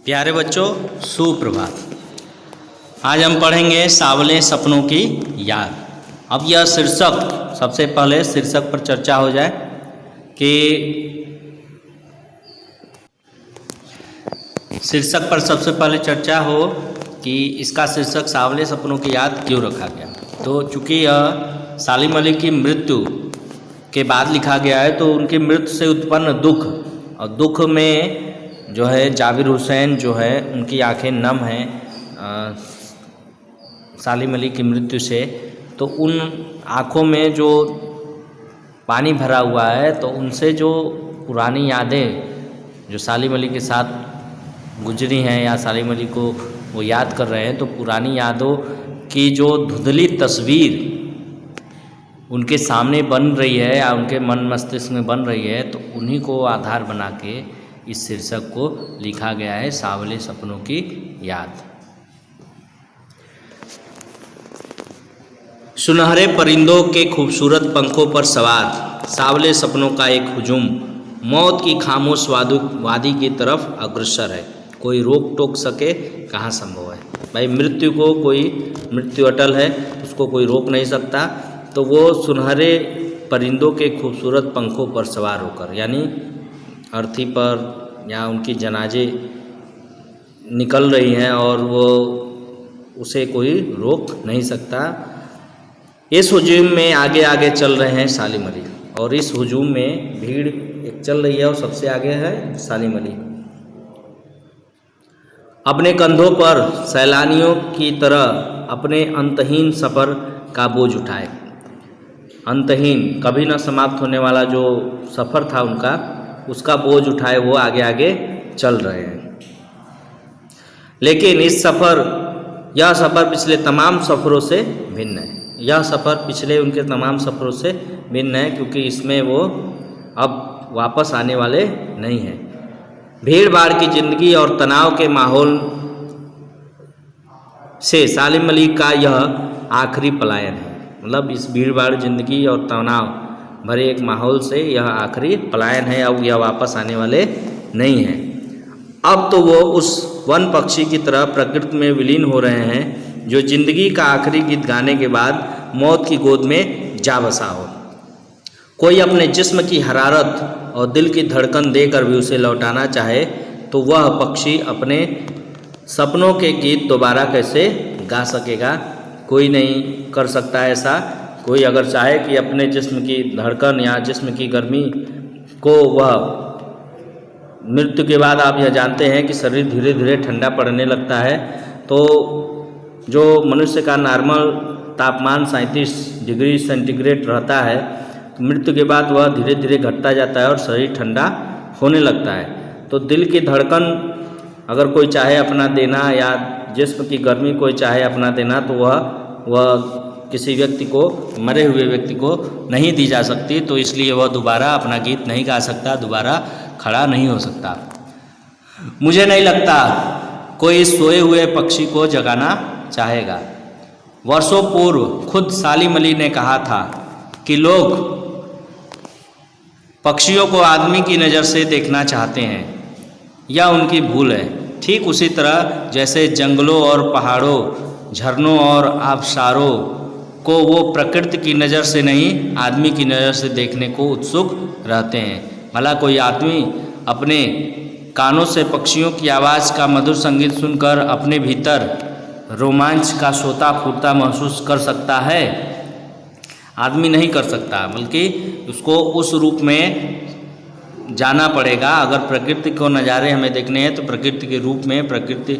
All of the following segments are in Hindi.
प्यारे बच्चों, सुप्रभात। आज हम पढ़ेंगे सांवले सपनों की याद। अब यह शीर्षक, सबसे पहले शीर्षक पर चर्चा हो जाए कि शीर्षक पर सबसे पहले चर्चा हो कि इसका शीर्षक सांवले सपनों की याद क्यों रखा गया। तो चूँकि यह सालिम अली की मृत्यु के बाद लिखा गया है, तो उनकी मृत्यु से उत्पन्न दुख, और दुख में जो है जाबिर हुसैन जो है उनकी आंखें नम हैं सालिम अली की मृत्यु से। तो उन आँखों में जो पानी भरा हुआ है, तो उनसे जो पुरानी यादें जो सालिम अली के साथ गुजरी हैं या सालिम अली को वो याद कर रहे हैं, तो पुरानी यादों की जो धुंधली तस्वीर उनके सामने बन रही है या उनके मन मस्तिष्क में बन रही है, तो उन्हीं को आधार बना के इस शीर्षक को लिखा गया है, सांवले सपनों की याद। सुनहरे परिंदों के खूबसूरत पंखों पर सवार सांवले सपनों का एक हुजूम मौत की खामोश वादी की तरफ अग्रसर है। कोई रोक टोक सके कहाँ संभव है। भाई मृत्यु को मृत्यु अटल है, उसको कोई रोक नहीं सकता। तो वो सुनहरे परिंदों के खूबसूरत पंखों पर सवार होकर, यानी अर्थी पर या उनकी जनाजे निकल रही हैं और वो उसे कोई रोक नहीं सकता। इस हुजूम में आगे आगे चल रहे हैं सालिम अली, और इस हुजूम में भीड़ एक चल रही है और सबसे आगे है सालिम अली। अपने कंधों पर सैलानियों की तरह अपने अंतहीन सफ़र का बोझ उठाए। अंतहीन, कभी न समाप्त होने वाला जो सफ़र था उनका, उसका बोझ उठाए वो आगे आगे चल रहे हैं। लेकिन यह सफ़र पिछले तमाम सफ़रों से भिन्न है। यह सफ़र पिछले उनके तमाम सफ़रों से भिन्न है, क्योंकि इसमें वो अब वापस आने वाले नहीं हैं। भीड़ भाड़ की ज़िंदगी और तनाव के माहौल से सालिम अली का यह आखिरी पलायन है। मतलब इस भीड़ भाड़ ज़िंदगी और तनाव भरे एक माहौल से यह आखिरी पलायन है। अब यह वापस आने वाले नहीं हैं। अब तो वो उस वन पक्षी की तरह प्रकृति में विलीन हो रहे हैं, जो जिंदगी का आखिरी गीत गाने के बाद मौत की गोद में जा बसा हो। कोई अपने जिस्म की हरारत और दिल की धड़कन देकर भी उसे लौटाना चाहे, तो वह पक्षी अपने सपनों के गीत दोबारा कैसे गा सकेगा। कोई नहीं कर सकता ऐसा। कोई अगर चाहे कि अपने जिस्म की धड़कन या जिस्म की गर्मी को, वह मृत्यु के बाद आप यह जानते हैं कि शरीर धीरे धीरे ठंडा पड़ने लगता है। तो जो मनुष्य का नॉर्मल तापमान 37 डिग्री सेंटीग्रेड रहता है, तो मृत्यु के बाद वह धीरे धीरे घटता जाता है और शरीर ठंडा होने लगता है। तो दिल की धड़कन अगर कोई चाहे अपना देना या जिस्म की गर्मी कोई चाहे अपना देना, तो वह किसी व्यक्ति को, मरे हुए व्यक्ति को नहीं दी जा सकती। तो इसलिए वह दोबारा अपना गीत नहीं गा सकता, दोबारा खड़ा नहीं हो सकता। मुझे नहीं लगता कोई इस सोए हुए पक्षी को जगाना चाहेगा। वर्षों पूर्व खुद सालिम अली ने कहा था कि लोग पक्षियों को आदमी की नज़र से देखना चाहते हैं, यह उनकी भूल है। ठीक उसी तरह जैसे जंगलों और पहाड़ों, झरनों और आबशारों को वो प्रकृति की नज़र से नहीं, आदमी की नज़र से देखने को उत्सुक रहते हैं। भला कोई आदमी अपने कानों से पक्षियों की आवाज़ का मधुर संगीत सुनकर अपने भीतर रोमांच का सोता फूटता महसूस कर सकता है? आदमी नहीं कर सकता, बल्कि उसको उस रूप में जाना पड़ेगा। अगर प्रकृति को नज़ारे हमें देखने हैं, तो प्रकृति के रूप में, प्रकृति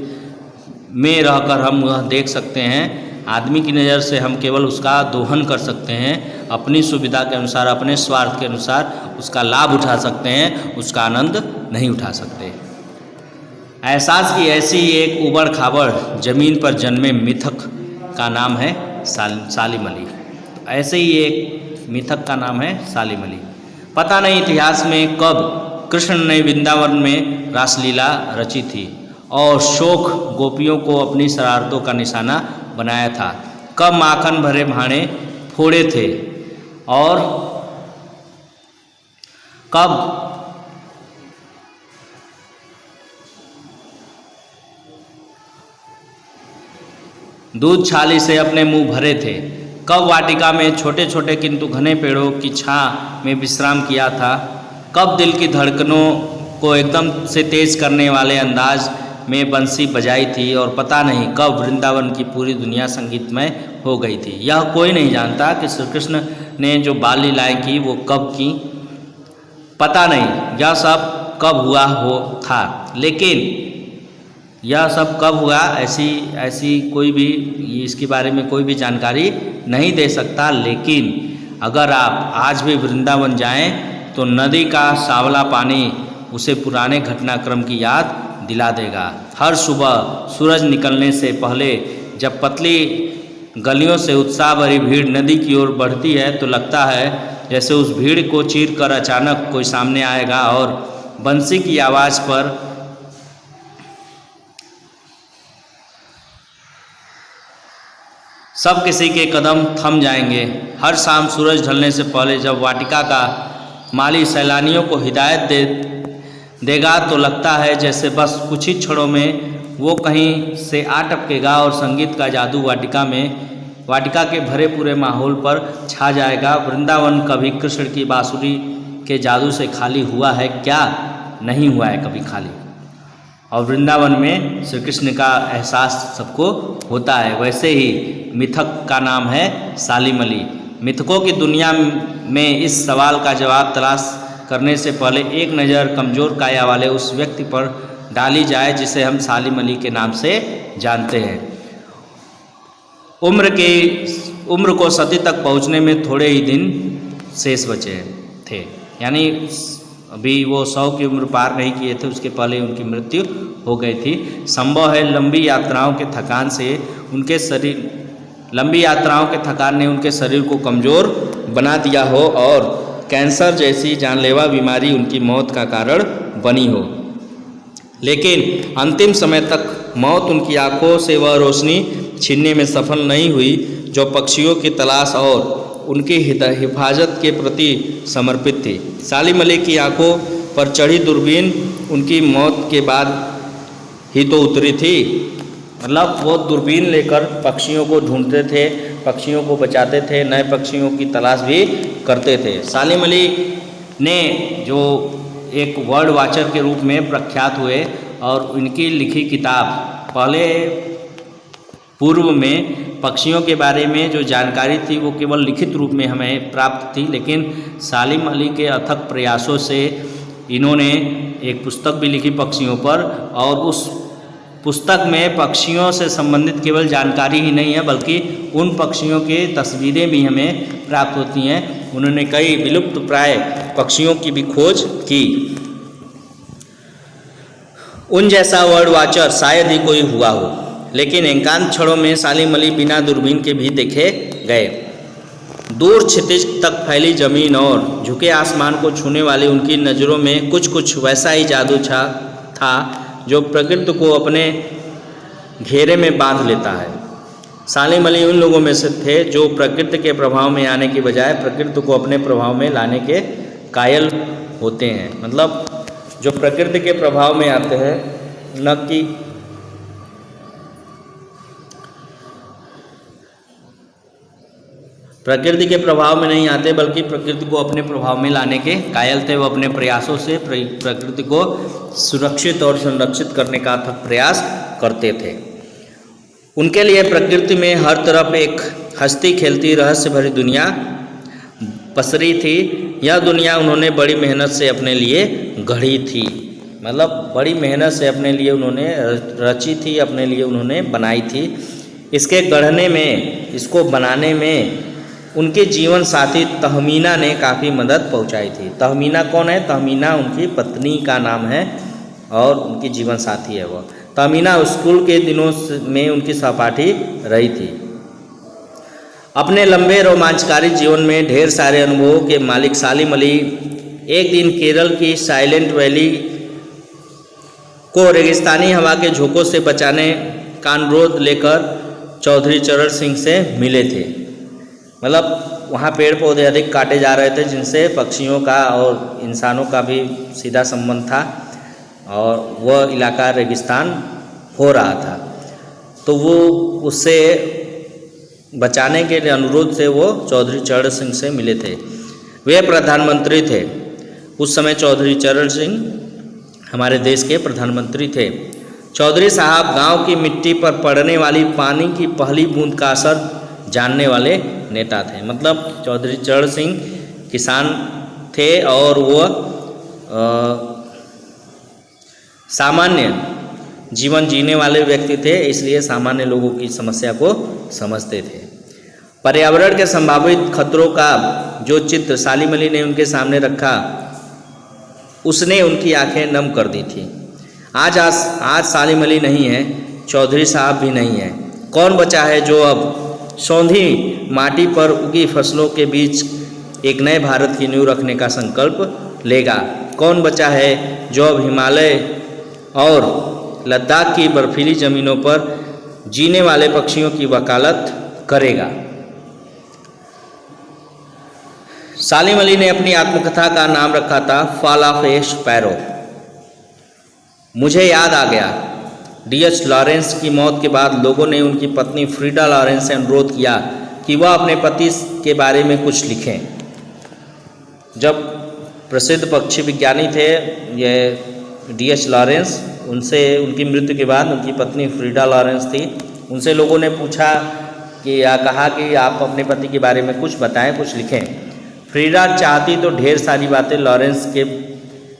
में रहकर हम वह देख सकते हैं। आदमी की नज़र से हम केवल उसका दोहन कर सकते हैं, अपनी सुविधा के अनुसार, अपने स्वार्थ के अनुसार उसका लाभ उठा सकते हैं, उसका आनंद नहीं उठा सकते। एहसास की ऐसी एक उबड़ खाबड़ ज़मीन पर जन्मे मिथक का नाम है सालिम अली। ऐसे ही एक मिथक का नाम है सालिम अली। पता नहीं इतिहास में कब कृष्ण ने वृंदावन में रासलीला रची थी और शोक गोपियों को अपनी शरारतों का निशाना बनाया था। कब माखन भरे भाणे फोड़े थे और दूध छाली से अपने मुंह भरे थे। कब वाटिका में छोटे छोटे किंतु घने पेड़ों की छां में विश्राम किया था। कब दिल की धड़कनों को एकदम से तेज करने वाले अंदाज में बंसी बजाई थी और पता नहीं कब वृंदावन की पूरी दुनिया संगीतमय हो गई थी। यह कोई नहीं जानता कि श्री कृष्ण ने जो बाल लीलाएं की वो कब की, पता नहीं यह सब कब हुआ हो था। लेकिन यह सब कब हुआ ऐसी कोई भी इसके बारे में कोई भी जानकारी नहीं दे सकता। लेकिन अगर आप आज भी वृंदावन जाएं तो नदी का सांवला पानी उसे पुराने घटनाक्रम की याद दिला देगा। हर सुबह सूरज निकलने से पहले जब पतली गलियों से उत्साह भरी भीड़ नदी की ओर बढ़ती है तो लगता है जैसे उस भीड़ को चीरकर अचानक कोई सामने आएगा और बंसी की आवाज़ पर सब किसी के कदम थम जाएंगे। हर शाम सूरज ढलने से पहले जब वाटिका का माली सैलानियों को हिदायत देगा तो लगता है जैसे बस कुछ ही क्षणों में वो कहीं से आ टपकेगा और संगीत का जादू वाटिका के भरे पूरे माहौल पर छा जाएगा। वृंदावन कभी कृष्ण की बांसुरी के जादू से खाली हुआ है क्या? नहीं हुआ है कभी खाली। और वृंदावन में श्री कृष्ण का एहसास सबको होता है। वैसे ही मिथक का नाम है सालिम अली। मिथकों की दुनिया में इस सवाल का जवाब तलाश करने से पहले एक नज़र कमज़ोर काया वाले उस व्यक्ति पर डाली जाए जिसे हम सालिम अली के नाम से जानते हैं। उम्र को सती तक पहुंचने में थोड़े ही दिन शेष बचे थे, यानी अभी वो 100 की उम्र पार नहीं किए थे, उसके पहले उनकी मृत्यु हो गई थी। संभव है लंबी यात्राओं के थकान ने उनके शरीर को कमज़ोर बना दिया हो और कैंसर जैसी जानलेवा बीमारी उनकी मौत का कारण बनी हो। लेकिन अंतिम समय तक मौत उनकी आंखों से वह रोशनी छीनने में सफल नहीं हुई जो पक्षियों की तलाश और उनकी हिफाजत के प्रति समर्पित थी। सालिम अली की आंखों पर चढ़ी दूरबीन उनकी मौत के बाद ही तो उतरी थी। मतलब वो दूरबीन लेकर पक्षियों को ढूंढते थे, पक्षियों को बचाते थे, नए पक्षियों की तलाश भी करते थे। सालिम अली ने जो एक वर्ड वाचर के रूप में प्रख्यात हुए और उनकी लिखी किताब पहले पूर्व में पक्षियों के बारे में जो जानकारी थी वो केवल लिखित रूप में हमें प्राप्त थी। लेकिन सालिम अली के अथक प्रयासों से इन्होंने एक पुस्तक भी लिखी पक्षियों पर, और उस पुस्तक में पक्षियों से संबंधित केवल जानकारी ही नहीं है बल्कि उन पक्षियों की तस्वीरें भी हमें प्राप्त होती हैं। उन्होंने कई विलुप्त प्राय पक्षियों की भी खोज की। उन जैसा वर्ड वाचर शायद ही कोई हुआ हो, लेकिन एकांत क्षणों में सालिम अली बिना दूरबीन के भी देखे गए। दूर क्षितिज तक फैली जमीन और झुके आसमान को छूने वाली उनकी नज़रों में कुछ वैसा ही जादू था जो प्रकृति को अपने घेरे में बांध लेता है। सालिम अली उन लोगों में से थे जो प्रकृति के प्रभाव में आने की बजाय प्रकृति को अपने प्रभाव में लाने के कायल होते हैं। मतलब जो प्रकृति के प्रभाव में आते हैं, न कि प्रकृति के प्रभाव में नहीं आते बल्कि प्रकृति को अपने प्रभाव में लाने के कायल थे। वो अपने प्रयासों से प्रकृति को सुरक्षित और संरक्षित करने का अथक प्रयास करते थे। उनके लिए प्रकृति में हर तरफ एक हंसती खेलती रहस्य भरी दुनिया पसरी थी। यह दुनिया उन्होंने बड़ी मेहनत से अपने लिए गढ़ी थी। मतलब बड़ी मेहनत से अपने लिए उन्होंने रची थी, अपने लिए उन्होंने बनाई थी। इसके गढ़ने में, इसको बनाने में उनके जीवन साथी तहमीना ने काफ़ी मदद पहुंचाई थी। तहमीना कौन है? तहमीना उनकी पत्नी का नाम है और उनकी जीवन साथी है वह। तहमीना स्कूल के दिनों में उनकी सहपाठी रही थी। अपने लंबे रोमांचकारी जीवन में ढेर सारे अनुभवों के मालिक सालिम अली एक दिन केरल की साइलेंट वैली को रेगिस्तानी हवा के झोंकों से बचाने का अनुरोध लेकर चौधरी चरण सिंह से मिले थे। मतलब वहाँ पेड़ पौधे अधिक काटे जा रहे थे जिनसे पक्षियों का और इंसानों का भी सीधा संबंध था और वह इलाका रेगिस्तान हो रहा था। तो वो उससे बचाने के लिए अनुरोध से वो चौधरी चरण सिंह से मिले थे। वे प्रधानमंत्री थे उस समय। चौधरी चरण सिंह हमारे देश के प्रधानमंत्री थे। चौधरी साहब गांव की मिट्टी पर पड़ने वाली पानी की पहली बूंद का असर जानने वाले नेता थे। मतलब चौधरी चरण सिंह किसान थे और वो सामान्य जीवन जीने वाले व्यक्ति थे, इसलिए सामान्य लोगों की समस्या को समझते थे। पर्यावरण के संभावित खतरों का जो चित्र सालिम अली ने उनके सामने रखा, उसने उनकी आंखें नम कर दी थी। आज सालिम अली नहीं है, चौधरी साहब भी नहीं है। कौन बचा है जो अब सौंधी माटी पर उगी फसलों के बीच एक नए भारत की नींव रखने का संकल्प लेगा? कौन बचा है जो अब हिमालय और लद्दाख की बर्फीली ज़मीनों पर जीने वाले पक्षियों की वकालत करेगा? सालिम अली ने अपनी आत्मकथा का नाम रखा था फॉल ऑफ ए स्पैरो। मुझे याद आ गया, D.H. लॉरेंस की मौत के बाद लोगों ने उनकी पत्नी फ्रीडा लॉरेंस से अनुरोध किया कि वह अपने पति के बारे में कुछ लिखें। जब प्रसिद्ध पक्षी विज्ञानी थे ये D.H. लॉरेंस, उनसे उनकी मृत्यु के बाद उनकी पत्नी फ्रीडा लॉरेंस थी, उनसे लोगों ने पूछा कि कहा कि आप अपने पति के बारे में कुछ बताएं, कुछ लिखें। फ्रीडा चाहती तो ढेर सारी बातें लॉरेंस के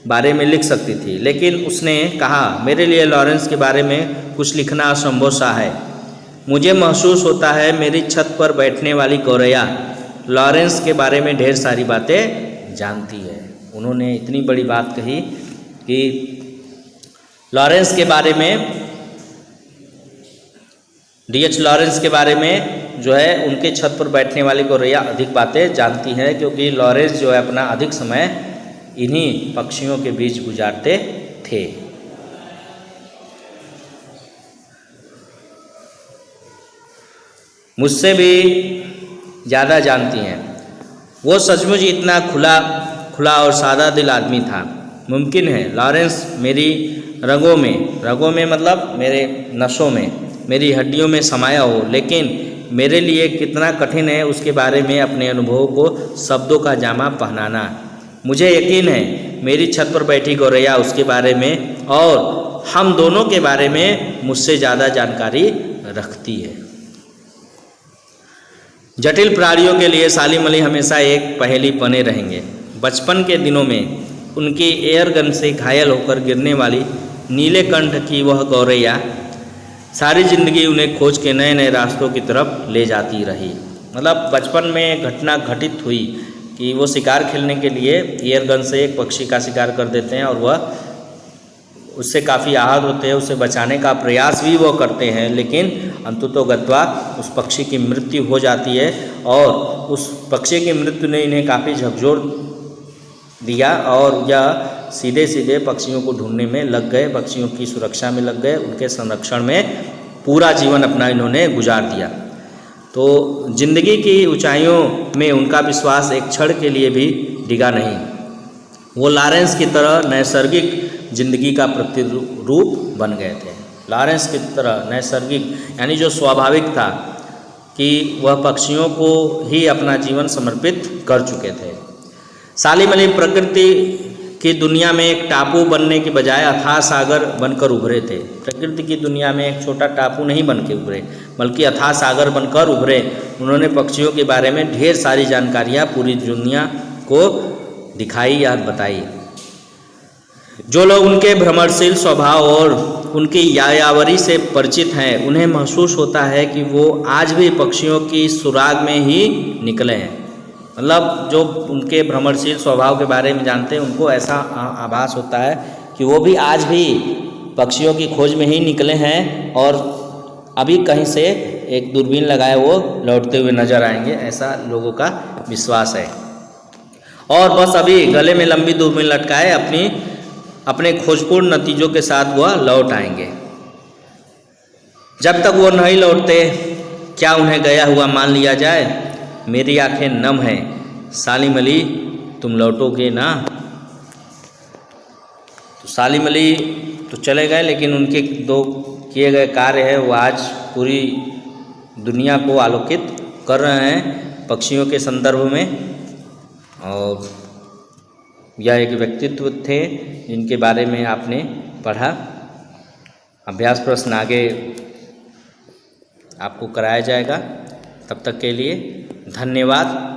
बारे में लिख सकती थी, लेकिन उसने कहा मेरे लिए लॉरेंस के बारे में कुछ लिखना असंभव सा है। मुझे महसूस होता है मेरी छत पर बैठने वाली गौरैया लॉरेंस के बारे में ढेर सारी बातें जानती है। उन्होंने इतनी बड़ी बात कही कि लॉरेंस के बारे में, D.H. लॉरेंस के बारे में जो है उनके छत पर बैठने वाली गौरैया अधिक बातें जानती है, क्योंकि लॉरेंस जो है अपना अधिक समय इन्हीं पक्षियों के बीच गुजारते थे। मुझसे भी ज़्यादा जानती हैं। वो सचमुच इतना खुला और सादा दिल आदमी था। मुमकिन है लॉरेंस मेरी रगों में मतलब मेरे नसों में, मेरी हड्डियों में समाया हो, लेकिन मेरे लिए कितना कठिन है उसके बारे में अपने अनुभवों को शब्दों का जामा पहनाना। मुझे यकीन है मेरी छत पर बैठी गौरैया उसके बारे में और हम दोनों के बारे में मुझसे ज़्यादा जानकारी रखती है। जटिल प्राणियों के लिए सालिम अली हमेशा एक पहेली बने रहेंगे। बचपन के दिनों में उनकी एयर गन से घायल होकर गिरने वाली नीले कंठ की वह गौरैया सारी ज़िंदगी उन्हें खोज के नए नए रास्तों की तरफ ले जाती रही। मतलब बचपन में घटना घटित हुई कि वो शिकार खेलने के लिए एयर गन से एक पक्षी का शिकार कर देते हैं और वह उससे काफ़ी आहत होते हैं, उसे बचाने का प्रयास भी वो करते हैं, लेकिन अंततोगत्वा उस पक्षी की मृत्यु हो जाती है और उस पक्षी की मृत्यु ने इन्हें काफ़ी झकझोर दिया और यह सीधे सीधे पक्षियों को ढूंढने में लग गए, पक्षियों की सुरक्षा में लग गए, उनके संरक्षण में पूरा जीवन अपना इन्होंने गुजार दिया। तो जिंदगी की ऊंचाइयों में उनका विश्वास एक क्षण के लिए भी डिगा नहीं। वो लॉरेंस की तरह नैसर्गिक जिंदगी का प्रतिरूप बन गए थे। लॉरेंस की तरह नैसर्गिक यानी जो स्वाभाविक था कि वह पक्षियों को ही अपना जीवन समर्पित कर चुके थे। सालिम अली प्रकृति की दुनिया में एक टापू बनने के बजाय अथाह सागर बनकर उभरे थे। प्रकृति की दुनिया में एक छोटा टापू नहीं बन के उभरे, बल्कि अथाह सागर बनकर उभरे। उन्होंने पक्षियों के बारे में ढेर सारी जानकारियाँ पूरी दुनिया को दिखाई या बताई। जो लोग उनके भ्रमणशील स्वभाव और उनकी यायावरी से परिचित हैं, उन्हें महसूस होता है कि वो आज भी पक्षियों की सुराग में ही निकले हैं। मतलब जो उनके भ्रमणशील स्वभाव के बारे में जानते हैं, उनको ऐसा आभास होता है कि वो भी आज भी पक्षियों की खोज में ही निकले हैं और अभी कहीं से एक दूरबीन लगाए वो लौटते हुए नजर आएंगे, ऐसा लोगों का विश्वास है। और बस अभी गले में लंबी दूरबीन लटकाए अपने खोजपूर्ण नतीजों के साथ वह लौट आएंगे। जब तक वो नहीं लौटते, क्या उन्हें गया हुआ मान लिया जाए? मेरी आंखें नम हैं। सालिम अली, तुम लौटोगे ना? तो सालिम अली तो चले गए, लेकिन उनके दो किए गए कार्य है वो आज पूरी दुनिया को आलोकित कर रहे हैं पक्षियों के संदर्भ में। और यह एक व्यक्तित्व थे जिनके बारे में आपने पढ़ा। अभ्यास प्रश्न आगे आपको कराया जाएगा। तब तक के लिए धन्यवाद।